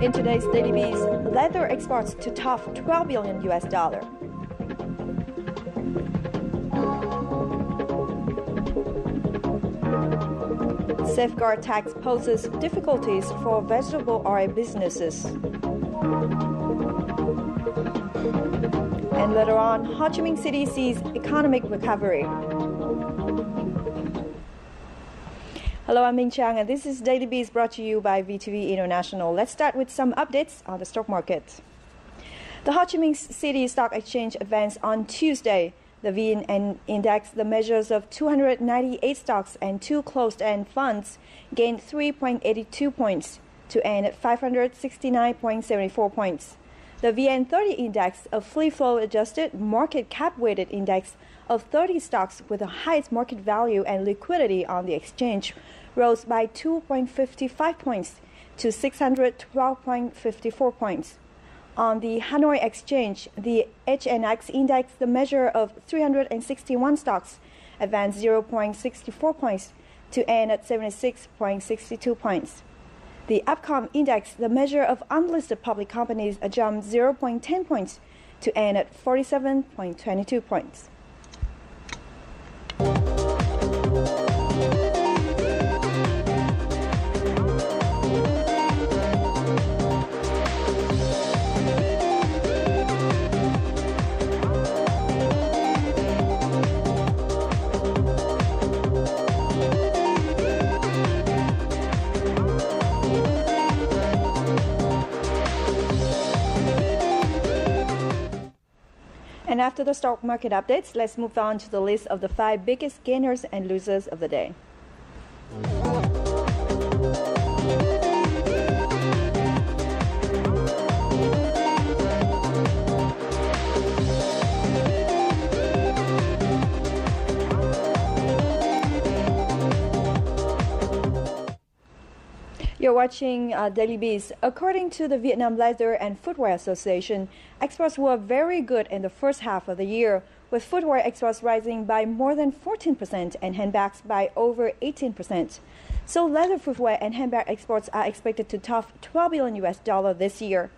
In today's Daily Bees, leather exports to top $12 billion US. Safeguard tax poses difficulties for vegetable oil businesses. And later on, Ho Chi Minh City sees economic recovery. Hello, I'm Ming Chang, and this is Daily Bees brought to you by VTV International. Let's start with some updates on the stock market. The Ho Chi Minh City Stock Exchange advanced on Tuesday. The VN Index, the measures of 298 stocks and 2 closed-end funds, gained 3.82 points to end at 569.74 points. The VN30 Index, a free-flow adjusted market cap-weighted index of 30 stocks with the highest market value and liquidity on the exchange, rose by 2.55 points to 612.54 points. On the Hanoi Exchange, the HNX Index, the measure of 361 stocks, advanced 0.64 points to end at 76.62 points. The Upcom Index, the measure of unlisted public companies, jumped 0.10 points to end at 47.22 points. And after the stock market updates, let's move on to the list of the 5 biggest gainers and losers of the day. You're watching Daily Bees. According to the Vietnam Leather and Footwear Association, exports were very good in the first half of the year, with footwear exports rising by more than 14% and handbags by over 18%. So leather footwear and handbag exports are expected to top $12 billion US this year.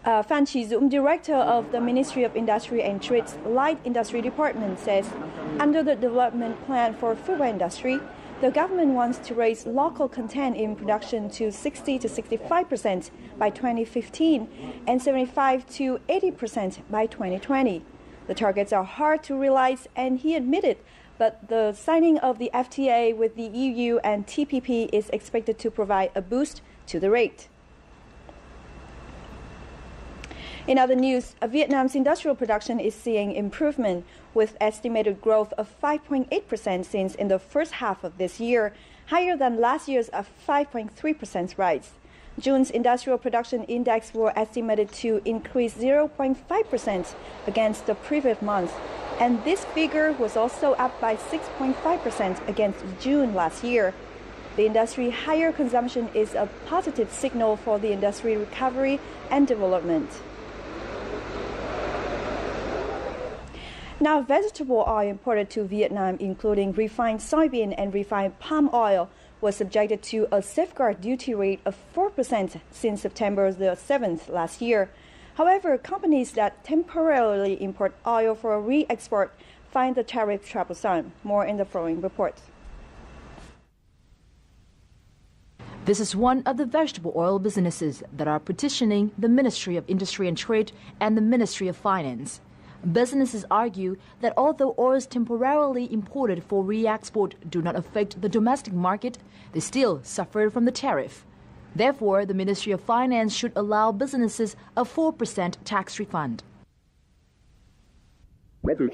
Phan Chi Dũng, director of the Ministry of Industry and Trade's Light Industry Department, says under the development plan for footwear industry, the government wants to raise local content in production to 60 to 65% by 2015 and 75 to 80% by 2020. The targets are hard to realize, and he admitted, but the signing of the FTA with the EU and TPP is expected to provide a boost to the rate. In other news, Vietnam's industrial production is seeing improvement, with estimated growth of 5.8% since in the first half of this year, higher than last year's 5.3% rise. June's industrial production index were estimated to increase 0.5% against the previous month, and this figure was also up by 6.5% against June last year. The industry's higher consumption is a positive signal for the industry recovery and development. Now, vegetable oil imported to Vietnam, including refined soybean and refined palm oil, was subjected to a safeguard duty rate of 4% since September the 7th last year. However, companies that temporarily import oil for re-export find the tariff troublesome. More in the following report. This is one of the vegetable oil businesses that are petitioning the Ministry of Industry and Trade and the Ministry of Finance. Businesses argue that although oils temporarily imported for re-export do not affect the domestic market, they still suffer from the tariff. Therefore, the Ministry of Finance should allow businesses a 4% tax refund. Because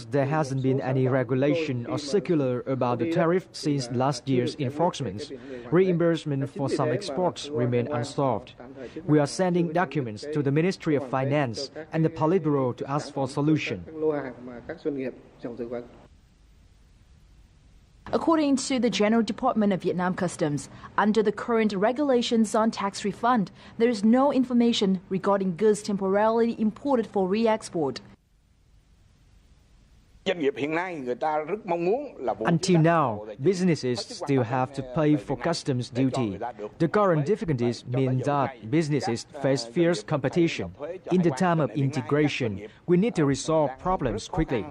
there hasn't been any regulation or circular about the tariff since last year's enforcement, reimbursement for some exports remain unsolved. We are sending documents to the Ministry of Finance and the Politburo to ask for a solution. According to the General Department of Vietnam Customs, under the current regulations on tax refund, there is no information regarding goods temporarily imported for re-export. Until now, businesses still have to pay for customs duty. The current difficulties mean that businesses face fierce competition. In the time of integration, we need to resolve problems quickly.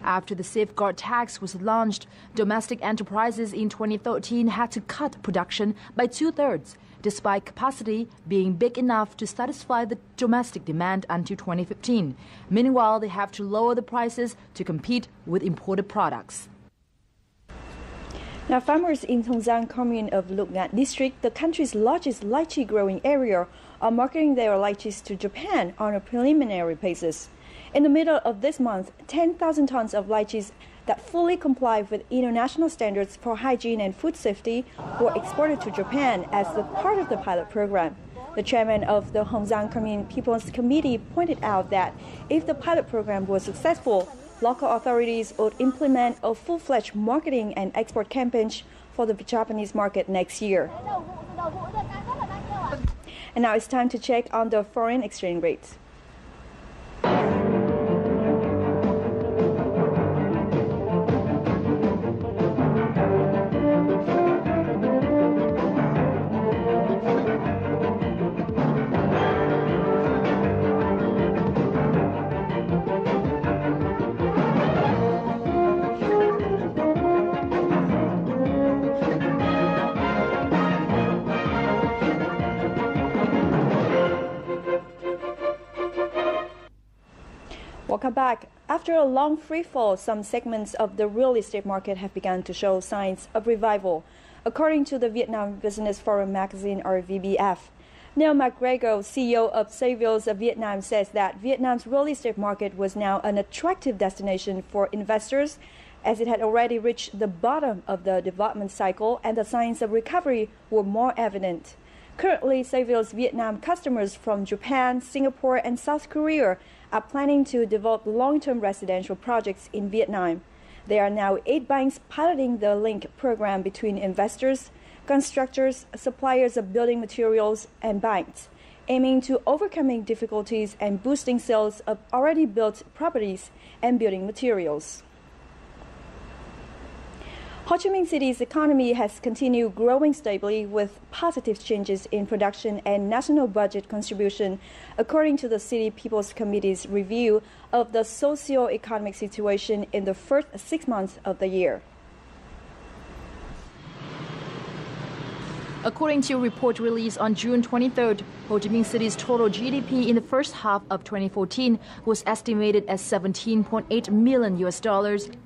After the safeguard tax was launched, domestic enterprises in 2013 had to cut production by 2/3, despite capacity being big enough to satisfy the domestic demand until 2015. Meanwhile, they have to lower the prices to compete with imported products. Now, farmers in Hongjiang commune of Lukngat district, the country's largest lychee growing area, are marketing their lychees to Japan on a preliminary basis. In the middle of this month, 10,000 tons of lychees that fully comply with international standards for hygiene and food safety were exported to Japan as a part of the pilot program. The chairman of the Hongjiang Commune People's Committee pointed out that if the pilot program was successful, local authorities would implement a full-fledged marketing and export campaign for the Japanese market next year. And now it's time to check on the foreign exchange rates. Welcome back. After a long free fall, some segments of the real estate market have begun to show signs of revival, according to the Vietnam Business Forum magazine, or VBF. Neil McGregor, CEO of Savills of Vietnam, says that Vietnam's real estate market was now an attractive destination for investors, as it had already reached the bottom of the development cycle and the signs of recovery were more evident. Currently, Savills Vietnam customers from Japan, Singapore, and South Korea are planning to develop long-term residential projects in Vietnam. There are now 8 banks piloting the link program between investors, constructors, suppliers of building materials, and banks, aiming to overcoming difficulties and boosting sales of already built properties and building materials. Ho Chi Minh City's economy has continued growing stably with positive changes in production and national budget contribution, according to the City People's Committee's review of the socio-economic situation in the first 6 months of the year. According to a report released on June 23rd, Ho Chi Minh City's total GDP in the first half of 2014 was estimated at $17.8 million,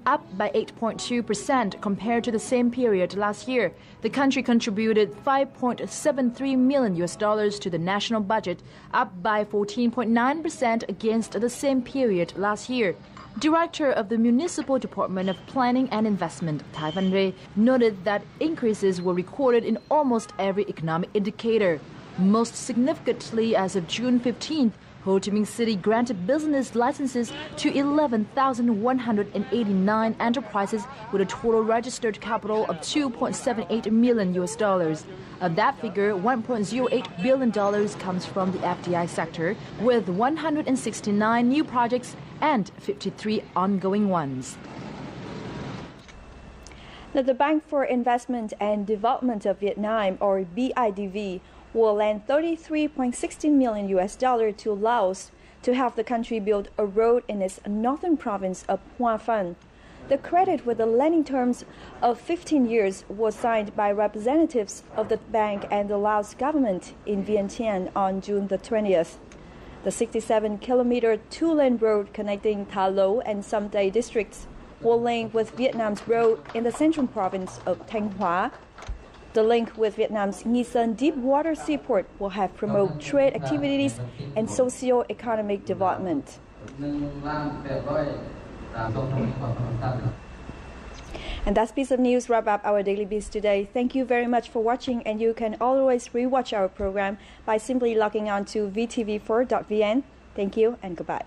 up by 8.2% compared to the same period last year. The country contributed $5.73 million to the national budget, up by 14.9% against the same period last year. Director of the Municipal Department of Planning and Investment, Tai Van Rê, noted that increases were recorded in almost every economic indicator. Most significantly, as of June 15th, Ho Chi Minh City granted business licenses to 11,189 enterprises with a total registered capital of $2.78 million. Of that figure, $1.08 billion comes from the FDI sector, with 169 new projects and 53 ongoing ones. Now, the Bank for Investment and Development of Vietnam, or BIDV, will lend $33.16 million to Laos to help the country build a road in its northern province of Hoa Phan. The credit with the lending terms of 15 years was signed by representatives of the bank and the Laos government in Vientiane on June the 20th. The 67-kilometer two-lane road connecting Tha Lo and Sam Tay districts will link with Vietnam's road in the central province of Thanh Hóa. The link with Vietnam's Nghi Sơn deep water seaport will have promote trade activities and socio-economic development. And that piece of news wrap up our Daily Beast today. Thank you very much for watching, and you can always rewatch our program by simply logging on to vtv4.vn. Thank you and goodbye.